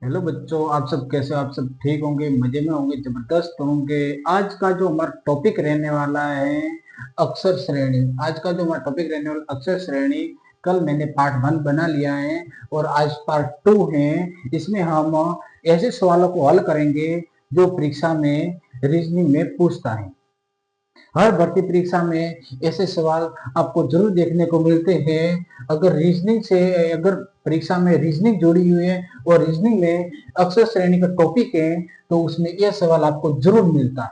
Hello बच्चों, आप सब कैसे हो? आप सब ठीक होंगे, मजे में होंगे, जबरदस्त होंगे। आज का जो हमारा टॉपिक रहने वाला है अक्षर श्रेणी। आज का जो हमारा टॉपिक रहने वाला अक्षर श्रेणी, कल मैंने पार्ट 1 बना लिया है और आज पार्ट 2 है। इसमें हम ऐसे सवालों को हल करेंगे जो परीक्षा में रीजनिंग में पूछता है। हर भर्ती परीक्षा में ऐसे सवाल आपको जरूर देखने को मिलते हैं। अगर रीजनिंग से अगर परीक्षा में रीजनिंग जुड़ी हुई है और रीजनिंग में अक्षर श्रेणी का टॉपिक है तो उसमें यह सवाल आपको जरूर मिलता है।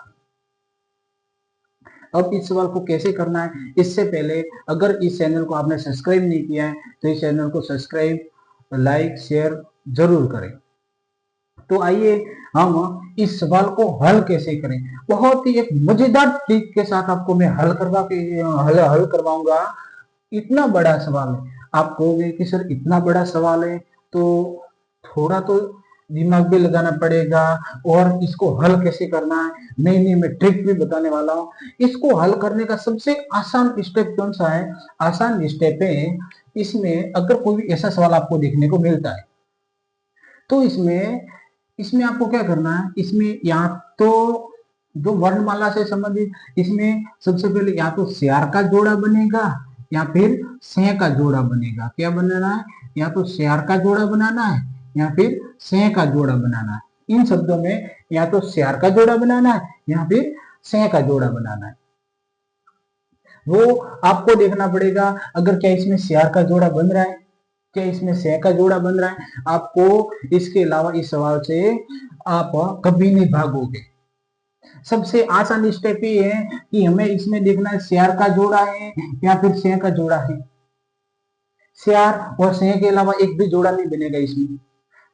अब इस सवाल को कैसे करना है, इससे पहले अगर इस चैनल को आपने सब्सक्राइब नहीं किया है तो इस चैनल को सब्सक्राइब, लाइक, शेयर जरूर करें। तो आइए हम इस सवाल को हल कैसे करें। बहुत ही एक मजेदार ट्रिक के साथ आपको मैं हल करवाऊंगा। इतना बड़ा सवाल है, आप कहोगे कि सर इतना बड़ा सवाल है तो थोड़ा तो दिमाग भी लगाना पड़ेगा और इसको हल कैसे करना है। नहीं नहीं, मैं ट्रिक भी बताने वाला हूँ। इसको हल करने का सबसे आसान स्टेप कौन सा है? आसान स्टेप है, इसमें अगर कोई ऐसा सवाल आपको देखने को मिलता है तो इसमें इसमें आपको क्या करना है। इसमें या तो जो वर्णमाला से संबंधित, इसमें सबसे पहले या तो श्यार का जोड़ा बनेगा या फिर से का जोड़ा बनेगा। क्या बनाना है? या तो श्यार का जोड़ा बनाना है या फिर से का जोड़ा बनाना है। इन शब्दों में या तो श्यार का जोड़ा बनाना है या फिर से का जोड़ा बनाना है। वो आपको देखना पड़ेगा। अगर क्या इसमें श्यार का जोड़ा बन रहा है, क्या इसमें से का जोड़ा बन रहा है, आपको इसके अलावा इस सवाल से आप कभी नहीं भागोगे। सबसे आसान स्टेप ये है कि हमें इसमें देखना है श्यार का जोड़ा है या फिर से का जोड़ा है। श्यार और से के अलावा एक भी जोड़ा नहीं बनेगा इसमें।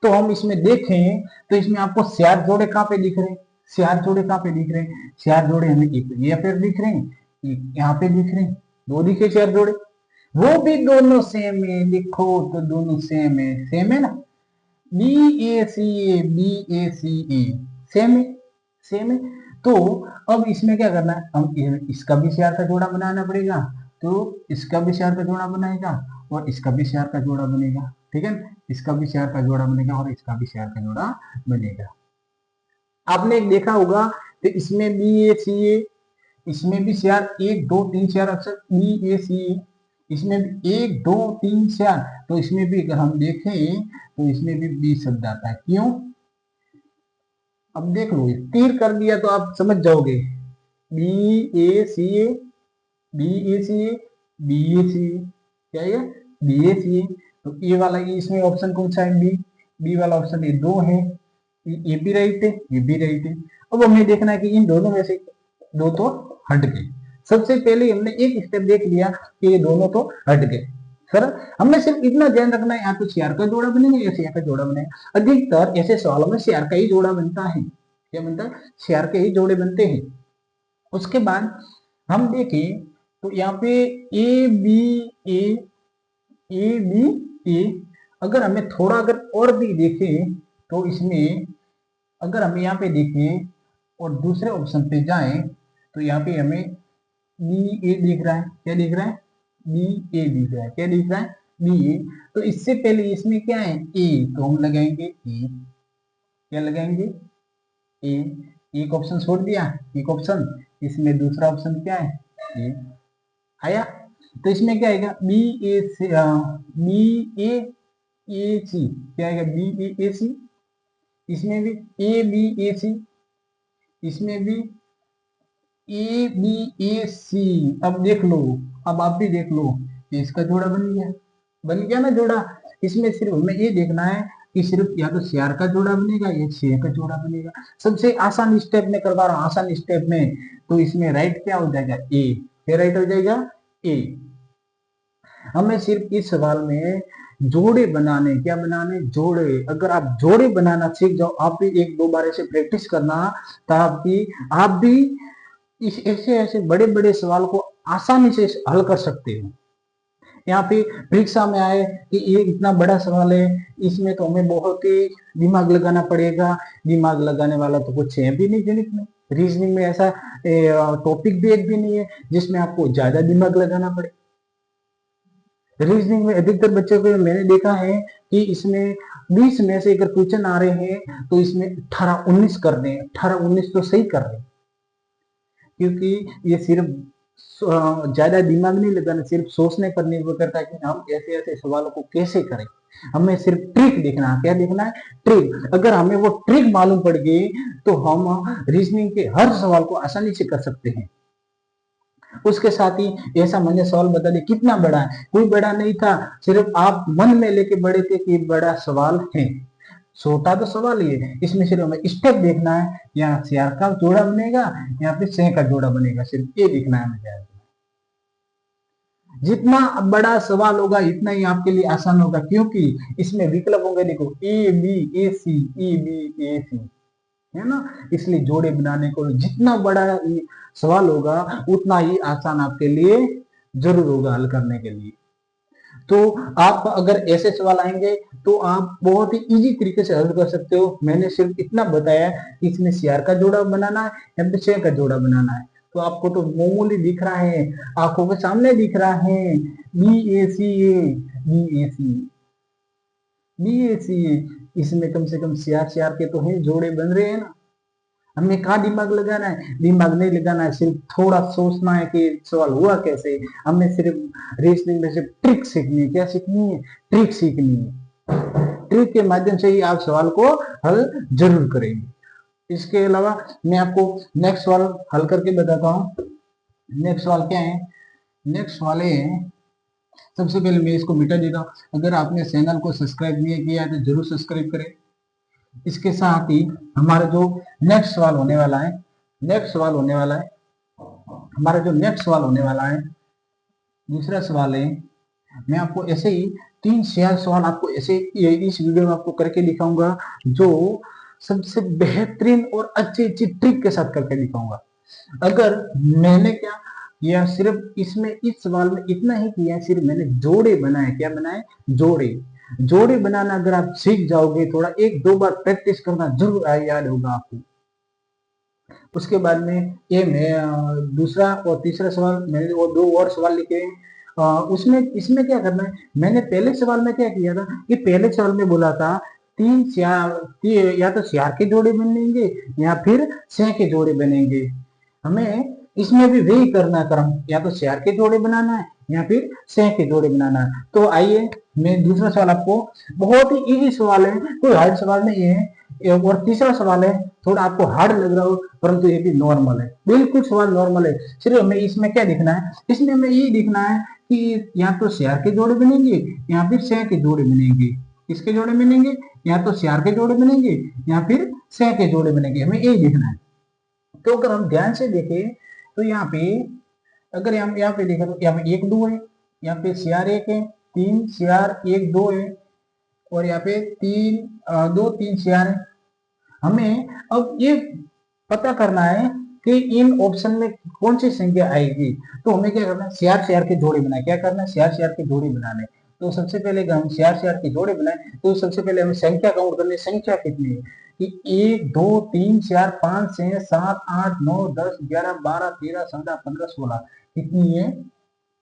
तो हम इसमें देखें तो इसमें आपको श्यार जोड़े कहाँ पे दिख रहे हैं? श्यार जोड़े कहाँ पे दिख रहे हैं? श्यार जोड़े हमें एक ये फिर दिख रहे हैं, एक यहाँ पे दिख रहे हैं, दो दिखे श्यार जोड़े। वो भी दोनों सेम है, लिखो तो दोनों सेम है ना। बी ए सी ए, बी ए सी ए, सेम है, सेम है। तो अब इसमें क्या करना है, हम इसका भी शेयर का जोड़ा बनाना पड़ेगा। तो इसका भी शेयर का जोड़ा बनाएगा और इसका भी शेयर का जोड़ा बनेगा। ठीक है, इसका भी शेयर का जोड़ा बनेगा और इसका भी शेयर का जोड़ा बनेगा। आपने एक देखा होगा तो इसमें बी ए सी ए, इसमें भी शेयर एक दो तीन शेयर अक्षर बी ए सी ए, इसमें भी एक दो तीन शेयर। तो इसमें भी अगर हम देखें तो इसमें भी बी शब्द आता है। क्यों? अब देख लो, तीर कर दिया तो आप समझ जाओगे। बी ए सी ए, बी ए सी ए, बी ए सी ए, क्या है? बी ए सी ए। तो ये वाला इसमें ऑप्शन कौन सा है? बी। बी वाला ऑप्शन ये दो है, ये भी राइट है, ये भी राइट है। अब हमें देखना है कि इन दोनों में से दो तो हट गए। सबसे पहले हमने एक स्टेप देख लिया कि ये दोनों तो हट गए। सर हमें सिर्फ इतना ध्यान रखना है, या तो सीआर का जोड़ा बनेगा या सीआर का जोड़ा बनेगा। अधिकतर ऐसे सवालों में सीआर का ही जोड़ा बनता है। क्या बनता है? सीआर के ही जोड़े बनते हैं। उसके बाद हम देखें तो यहाँ पे A B A, A B ए, अगर हमें थोड़ा अगर और भी देखें तो इसमें अगर हम यहाँ पे देखें और दूसरे ऑप्शन पे जाएं तो यहाँ पे हमें बी ए दिख रहा है। क्या दिख रहा है? बी ए दिख रहा है। क्या दिख रहा है? बी ए। तो इससे पहले इसमें क्या है? ए, तो हम लगाएंगे ए। क्या लगाएंगे? ए। एक ऑप्शन छोड़ दिया, एक ऑप्शन, इसमें दूसरा ऑप्शन क्या है? ए आया। तो इसमें क्या आएगा? बी ए सी, बी ए ए सी। क्या आएगा? बी ए ए सी। इसमें भी ए बी ए सी, इसमें भी ए बी ए सी। अब देख लो, अब आप भी देख लो, इसका जोड़ा बन गया, बन गया ना जोड़ा। इसमें सिर्फ हमें ये देखना है कि सिर्फ या तो सीआर का जोड़ा बनेगा या सी का जोड़ा बनेगा। सबसे आसान स्टेप में करवा रहा हूँ, आसान स्टेप में। तो इसमें राइट क्या हो जाएगा? ए। क्या राइट हो जाएगा? ए। हमें सिर्फ इस सवाल में जोड़े बनाने, क्या बनाने? जोड़े। अगर आप जोड़े बनाना सीख जाओ, आप भी एक दो बार ऐसे प्रैक्टिस करना, ताकि आप भी इस ऐसे ऐसे बड़े बड़े सवाल को आसानी से हल कर सकते हो। यहाँ पे परीक्षा में आए कि ये इतना बड़ा सवाल है, इसमें तो हमें बहुत ही दिमाग लगाना पड़ेगा। दिमाग लगाने वाला तो कुछ है भी नहीं गणित में, रीजनिंग में ऐसा टॉपिक भी एक भी नहीं है जिसमें आपको ज्यादा दिमाग लगाना पड़े। रीजनिंग में अधिकतर बच्चों को मैंने देखा है कि इसमें 20 में से अगर क्वेश्चन आ रहे हैं तो इसमें 18-19 कर दें, 18-19 तो सही कर दें, क्योंकि ये सिर्फ ज्यादा दिमाग नहीं लगाना, सिर्फ सोचने पर निर्भर करता है कि हम ऐसे ऐसे सवालों को कैसे करें। हमें सिर्फ ट्रिक देखना है। क्या देखना है? ट्रिक। अगर हमें वो ट्रिक मालूम पड़ गई तो हम रीजनिंग के हर सवाल को आसानी से कर सकते हैं। उसके साथ ही ऐसा मैंने सवाल बता दिया, कितना बड़ा है? कोई बड़ा नहीं था, सिर्फ आप मन में लेके बड़े थे कि बड़ा सवाल है। छोटा तो सवाल ही है, इसमें सिर्फ हमें स्टेप देखना है, या शेयर का जोड़ा बनेगा या फिर से का जोड़ा बनेगा, सिर्फ ये देखना है मुझे। जितना बड़ा सवाल होगा इतना ही आपके लिए आसान होगा, क्योंकि इसमें विकल्प होंगे, देखो A B A C, A B ए सी, है ना। इसलिए जोड़े बनाने को जितना बड़ा सवाल होगा उतना ही आसान आपके लिए जरूर होगा हल करने के लिए। तो आप अगर ऐसे सवाल आएंगे तो आप बहुत ही इजी तरीके से हल कर सकते हो। मैंने सिर्फ इतना बताया कि इसमें सीआर का जोड़ा बनाना है या फिर शेयर का जोड़ा बनाना है, तो आपको तो मामूली दिख रहा है, आंखों के सामने दिख रहा है, बी ए सी ए, बी ए सी, बी ए सी। इसमें कम से कम सीआर सीआर के तो हैं, जोड़े बन रहे हैं ना। हमें कहाँ दिमाग लगाना है? दिमाग नहीं लगाना है, सिर्फ थोड़ा सोचना है कि सवाल हुआ कैसे। हमें सिर्फ रीजनिंग में सिर्फ ट्रिक सीखनी है। क्या सीखनी है? ट्रिक सीखनी है। ट्रिक के माध्यम से ही आप सवाल को हल जरूर करेंगे। इसके अलावा मैं आपको नेक्स्ट सवाल हल करके बताता हूँ। नेक्स्ट सवाल क्या है? नेक्स्ट सवाल है, सबसे पहले मैं इसको मिटा देता हूँ। अगर आपने चैनल को सब्सक्राइब नहीं किया है तो जरूर सब्सक्राइब करें। इसके साथ ही हमारा जो नेक्स्ट सवाल होने वाला है, नेक्स्ट सवाल होने वाला है, हमारा जो नेक्स्ट सवाल होने वाला है, दूसरा सवाल है, मैं आपको ऐसे ही 3 सवाल आपको ऐसे इस वीडियो में आपको करके दिखाऊंगा, जो सबसे बेहतरीन और अच्छी अच्छी ट्रिक के साथ करके दिखाऊंगा। अगर मैंने क्या या सिर्फ इसमें इस सवाल में इतना ही किया, सिर्फ मैंने जोड़े बनाए। क्या बनाए? जोड़े। जोड़े बनाना अगर आप सीख जाओगे, थोड़ा 1-2 बार प्रैक्टिस करना जरूर याद होगा आपको। उसके बाद में ये मैं दूसरा और तीसरा सवाल, मैंने वो 2 और सवाल लिखे हैं। उसमें इसमें क्या करना है, मैंने पहले सवाल में क्या किया था कि पहले सवाल में बोला था 3 या तो सियार के जोड़े बनेंगे या फिर सह के जोड़े बनेंगे। हमें इसमें भी वही करना क्रम, या तो सियार के जोड़े बनाना है या फिर सह के जोड़े बनाना है। तो आइए मैं दूसरा सवाल आपको, बहुत ही इजी सवाल है, कोई हार्ड सवाल नहीं है। और तीसरा सवाल है, थोड़ा आपको हार्ड लग रहा हो परंतु ये भी नॉर्मल है, बिल्कुल सवाल नॉर्मल है। सिर्फ हमें इसमें क्या दिखना है? इसमें हमें ये दिखना है कि या तो सियार के जोड़े बनेंगे या फिर सह के जोड़े बनेंगे। किसके जोड़े बनेंगे? या तो सियार के जोड़े बनेंगे या फिर सह के जोड़े बनेंगे, हमें ये दिखना है। तो अगर हम ध्यान से देखें तो यहाँ पे, अगर हम यहाँ पे देखें तो यहाँ पे 1-2 है, यहाँ पे सियार 1 है, 3 सियार 1-2 है, और यहाँ पे 2-3 सियार है। हमें अब ये पता करना है कि इन ऑप्शन में कौन सी संख्या आएगी। तो हमें क्या करना है? सियार सियार के जोड़े बनाए। क्या करना है? सियार सियार के जोड़े बनाने। तो सबसे पहले अगर हम सियार सियार के जोड़े बनाए तो सबसे पहले हमें संख्या काउंट करनी है। संख्या कितनी है कि 1 2 3 4 5 6 7 8 9 10 11 12 13 14 15 16। कितनी है?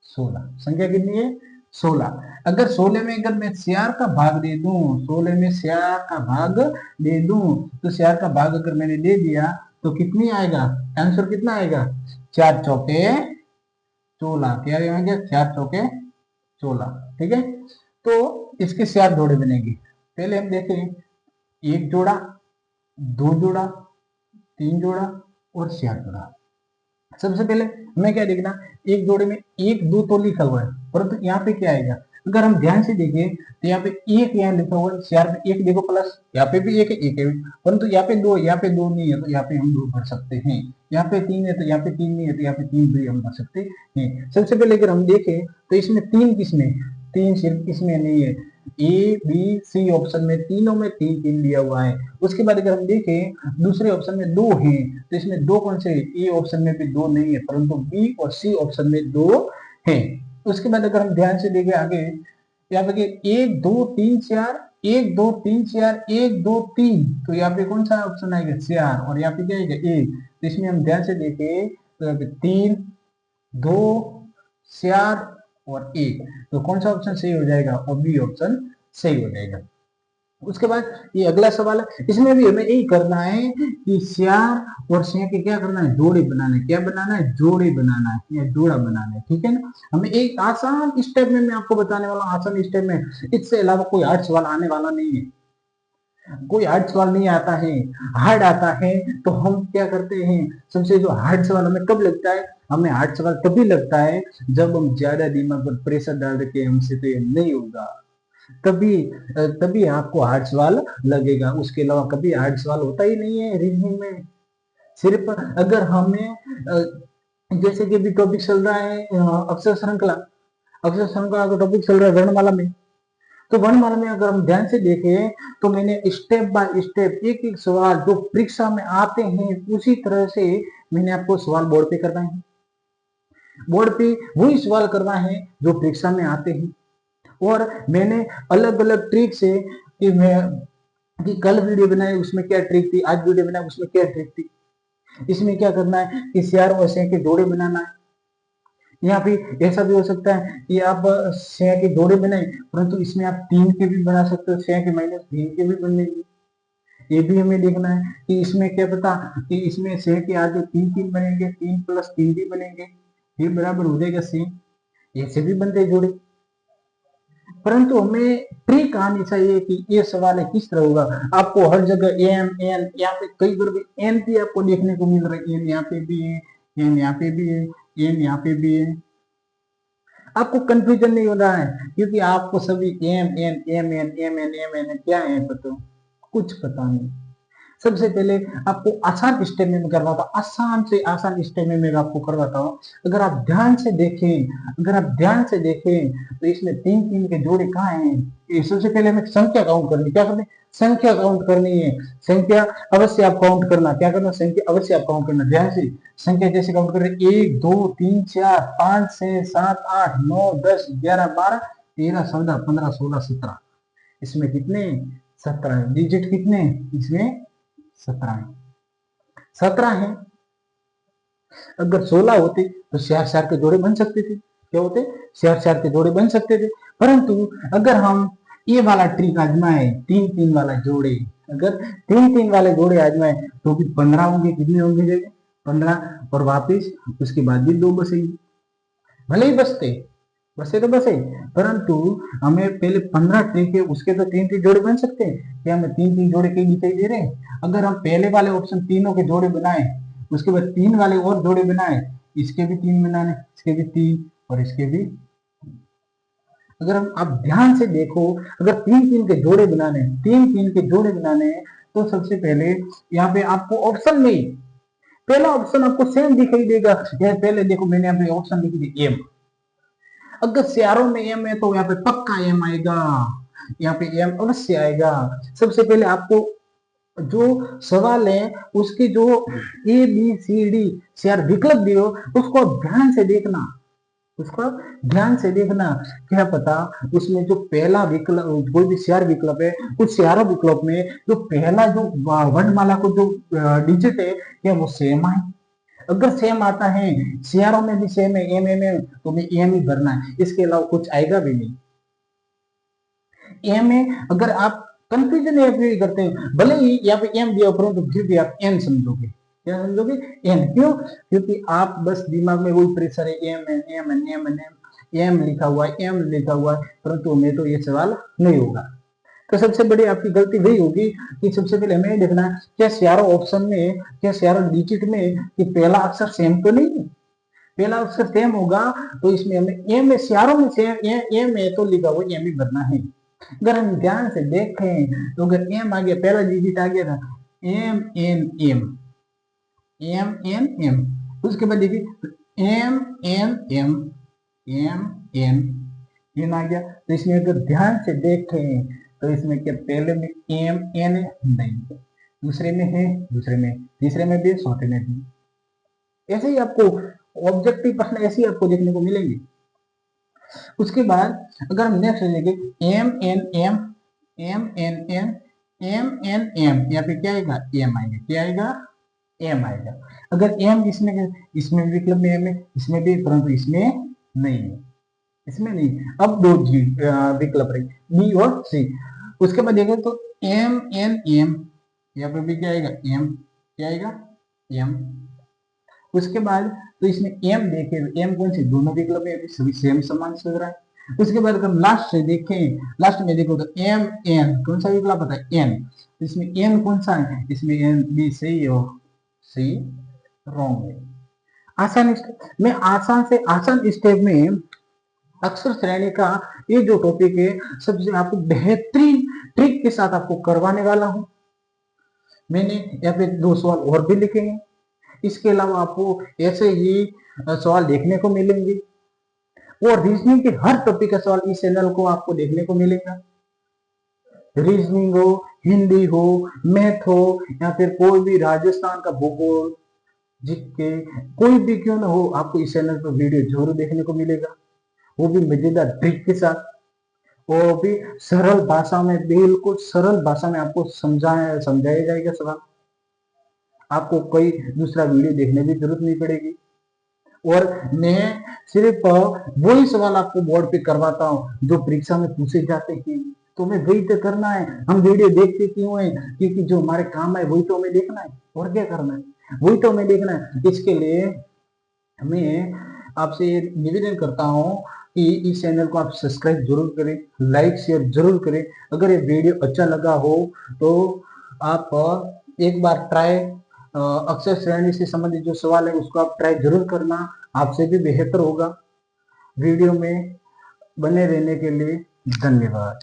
16। संख्या कितनी है? 16। अगर 16 में अगर मैं सियार का भाग दे दूं, 16 में सियार का भाग दे दूं, तो सियार का भाग अगर मैंने दे दिया तो कितनी आएगा? आंसर कितना आएगा? 4 चौके 16। क्या आएगा? 4 चौके 16। ठीक है। तो इसके सियार जोड़े बनेंगे। पहले हम देखें, 1 जोड़ा, 2 जोड़ा, 3 जोड़ा और सियार जोड़ा। सबसे पहले हमें क्या देखना, एक जोड़े में 1 2 तो लिखा हुआ है, परंतु यहाँ पे क्या आएगा? अगर हम ध्यान से देखें तो यहाँ पे 1 यहाँ लिखा हुआ है, सियार में 1 देखो प्लस, यहाँ पे भी 1 है, 1 है, परंतु यहाँ पे 2, यहाँ पे 2 नहीं है तो यहाँ पे हम 2 भर सकते हैं। यहाँ पे 3 है तो यहाँ पे 3 नहीं है तो यहाँ पे 3 भी हम भर सकते हैं। सबसे पहले अगर हम देखें तो इसमें 3 किसमें? 3 सिर्फ इसमें नहीं है, ए बी सी ऑप्शन में तीनों में 3 3 दिया हुआ है। उसके बाद अगर हम देखें दूसरे ऑप्शन में 2 है, तो इसमें 2 कौन से? ए ऑप्शन में भी 2 नहीं है, परंतु बी और सी ऑप्शन में 2 है। उसके बाद अगर हम ध्यान से देखें आगे, यहाँ पे 1 2 3 4, 1 2 3 4, 1 2 3, तो यहाँ पे कौन सा ऑप्शन आएगा? 4। और यहाँ पे क्या आएगा? 1। तो इसमें हम ध्यान से देखें तो यहाँ पे 3 2 4 और 1, तो कौन सा ऑप्शन सही हो जाएगा? और बी ऑप्शन सही हो जाएगा। उसके बाद ये अगला सवाल है, इसमें भी हमें यही करना है कि श्यार और से के क्या करना है, जोड़े बनाना है। क्या बनाना है, जोड़े बनाना है या जोड़ा बनाना है, ठीक है ना। हमें एक आसान स्टेप में मैं आपको बताने वाला हूँ, आसान स्टेप में, इससे अलावा कोई हार्ड सवाल आने वाला नहीं है। कोई हार्ड सवाल नहीं आता है। हार्ड आता है तो हम क्या करते हैं, सबसे जो हार्ड सवाल हमें कब लगता है, हमें हार्ड सवाल तभी लगता है जब हम ज्यादा दिमाग पर प्रेशर डाल के हमसे तो ये नहीं होगा, तभी तभी आपको हार्ड सवाल लगेगा। उसके अलावा कभी हार्ड सवाल होता ही नहीं है रीजनिंग में। सिर्फ अगर हमें जैसे कि अभी टॉपिक चल रहा है अक्षर श्रृंखला, अक्षर श्रृंखला का टॉपिक चल रहा है वर्णमाला में, तो वर्णमाला में अगर हम ध्यान से देखें तो मैंने स्टेप बाय स्टेप एक एक सवाल जो परीक्षा में आते हैं उसी तरह से मैंने आपको सवाल बोर्ड पे करवाए हैं। बोर्ड पे वही सवाल करवाए हैं जो परीक्षा में आते हैं। और मैंने अलग अलग ट्रिक से कि मैं कि कल वीडियो बनाई उसमें क्या ट्रिक थी, आज वीडियो बनाई उसमें क्या ट्रिक थी। इसमें क्या करना है कि सीआर और से के जोड़े बनाना है। यहाँ पे ऐसा भी हो सकता है कि आप से के जोड़े बनाए, परंतु इसमें आप तीन के भी बना सकते हो, से के माइनस तीन के भी बनेंगे। ये भी हमें देखना है कि इसमें क्या पता कि इसमें से के आगे तीन तीन बनेंगे, तीन प्लस तीन भी बनेंगे, ये बराबर हो जाएगा से। ऐसे भी बनते जोड़े। परंतु हमें ट्रिक आनी चाहिए कि ये सवाल है किस तरह होगा। आपको हर जगह एम एन, यहाँ पे कई बार भी एन भी आपको देखने को मिल रहा है, एन यहाँ पे भी है, एन यहाँ पे भी है, एन यहाँ पे भी है। आपको कंफ्यूजन नहीं हो रहा है क्योंकि आपको सभी M N M N M N M N क्या है पता, कुछ पता नहीं। सबसे पहले आपको आसान स्टेप में करवाता हूँ, आसान से आसान स्टेप में मैं आपको करवाता हूँ। अगर आप ध्यान से देखें, अगर आप ध्यान से देखें तो इसमें तीन तीन के जोड़े कहाँ हैं। ये सबसे पहले हमें संख्या काउंट करनी, क्या करनी, संख्या काउंट करनी है। संख्या अवश्य आप काउंट करना, क्या करना, संख्या अवश्य आप काउंट करना ध्यान से। संख्या जैसे काउंट कर रहे, 1 2 3 4 5 6 7 8 9 10 11 12 13 14 15 16 17, इसमें कितने, 17 डिजिट कितने, इसमें 17 है, 17 है। अगर 16 होते तो चार चार के जोड़े बन सकते थे, क्या होते, चार चार के जोड़े बन सकते थे। परंतु अगर हम ये वाला ट्रिक आजमाए, तीन तीन वाला जोड़े, अगर तीन तीन वाले जोड़े आजमाए तो भी 15 होंगे, कितने होंगे जगह 15, और वापिस उसके बाद भी दो बसेंगे। भले ही बसे तो बसे, परंतु हमें पहले 15 ट्रिक है उसके तो तीन तीन जोड़े बन सकते हैं। क्या हमें तीन तीन जोड़े कहीं दिखाई दे रहे हैं। अगर हम पहले वाले ऑप्शन तीनों के जोड़े बनाए, उसके बाद तीन वाले और जोड़े बनाए, इसके भी तीन बनाने, इसके भी तीन और इसके भी। अगर हम आप ध्यान से देखो, अगर तीन तीन के जोड़े बनाने, तीन तीन के जोड़े बनाने हैं तो सबसे पहले यहाँ पे आपको ऑप्शन में पहला ऑप्शन आपको सेम दिखाई देगा। पहले देखो मैंने यहाँ पे ऑप्शन लिख दी एम, अगर सियारों में एम है तो यहाँ पे पक्का एम आएगा, यहाँ पे एम अवश्य आएगा। सबसे पहले आपको जो सवाल है उसके जो ए बी सी डी चार विकल्प दियो उसको ध्यान से देखना, उसको ध्यान से देखना। क्या पता उसमें जो पहला विकल्प, कोई भी चार विकल्प है, उस चारों विकल्प में जो पहला जो वर्णमाला को जो डिजिट है क्या वो सेम है। अगर सेम आता है, सीआरओ में भी सेम है, एम एम एम, तो मैं एम ही भरना है, इसके अलावा कुछ आएगा भी नहीं। एम में अगर आप कंफ्यूजन करते हैं, भले ही यहाँ पे एम दिया परंतु तो फिर भी आप एन समझोगे, क्या समझोगे, एन। क्यों, क्योंकि आप बस दिमाग में वही प्रेशर है, M N M N M N M लिखा हुआ है, एम लिखा हुआ है, परंतु हमें तो ये सवाल नहीं होगा। तो सबसे बड़ी आपकी गलती वही होगी कि सबसे पहले हमें देखना है क्या चारों ऑप्शन में, क्या चारों डिजिट में कि पहला अक्षर सेम तो नहीं है। पहला अक्षर सेम होगा तो इसमें हमें एम में चारों में सेम एम है तो लिखा हुआ एम ही भरना है। अगर हम ध्यान से देखें तो अगर एम आ गया, पहला डिजिट आ गया था M N M, M N M, उसके बाद देखिए M N M, M N N आ गया। तो इसमें अगर ध्यान से देखें तो इसमें क्या पहले में एम एन नहीं, दूसरे में है, दूसरे में, तीसरे में भी, चौथे में भी। ऐसे ही आपको ऑब्जेक्टिव प्रश्न ऐसे ही आपको देखने को मिलेंगे। उसके बाद अगर हम नेक्स्ट देखें M N M, M N N, M N M, यहाँ पे क्या आएगा, एम आएगा, क्या आएगा, एम आएगा। अगर एम इसमें विकल्प में एम है, इसमें भी, परंतु इसमें नहीं है, इसमें नहीं। अब दो विकल्प रहे बी और सी। उसके बाद देखें तो एम एन एम, यहाँ पे भी क्या आएगा एम, क्या आएगा एम। उसके बाद तो इसमें एम देखे, एम कौन सी, दोनों विकल्प है सभी सेम समान से हो रहा है। उसके बाद अगर लास्ट से देखें, लास्ट में देखो तो एम एन, कौन सा विकल्प होता है एन, तो इसमें एन कौन सा है, इसमें एन बी सही और सी रॉन्ग है। आसान मैं आसान से आसान स्टेप में अक्षर श्रेणी का ये जो टॉपिक है सबसे आपको बेहतरीन ट्रिक के साथ आपको करवाने वाला हूं। मैंने यहाँ पे 2 सवाल और भी लिखे हैं, इसके अलावा आपको ऐसे ही सवाल देखने को मिलेंगे और रीजनिंग के हर टॉपिक का सवाल इस चैनल को आपको देखने को मिलेगा। रीजनिंग हो, हिंदी हो, मैथ हो, या फिर कोई भी राजस्थान का भूगोल, जीके, कोई भी क्यों ना हो, आपको इस चैनल पर वीडियो जरूर देखने को मिलेगा, वो भी मजेदार ट्रिक के साथ, वो भी सरल भाषा में, बिल्कुल सरल भाषा में आपको समझाया जाएगा सवाल। आपको कोई दूसरा वीडियो देखने की जरूरत नहीं पड़ेगी और मैं सिर्फ वही सवाल आपको बोर्ड पे करवाता हूँ जो परीक्षा में पूछे जाते हैं, तो हमें वही तो करना है। हम वीडियो देखते क्यों है, क्योंकि जो हमारे काम है वही तो हमें देखना है, और क्या करना है, वही तो हमें देखना है। इसके लिए मैं आपसे निवेदन करता हूँ कि इस चैनल को आप सब्सक्राइब जरूर करें, लाइक शेयर जरूर करें। अगर ये वीडियो अच्छा लगा हो तो आप एक बार ट्राई, अक्षर श्रेणी से संबंधित जो सवाल है उसको आप ट्राई जरूर करना, आपसे भी बेहतर होगा। वीडियो में बने रहने के लिए धन्यवाद।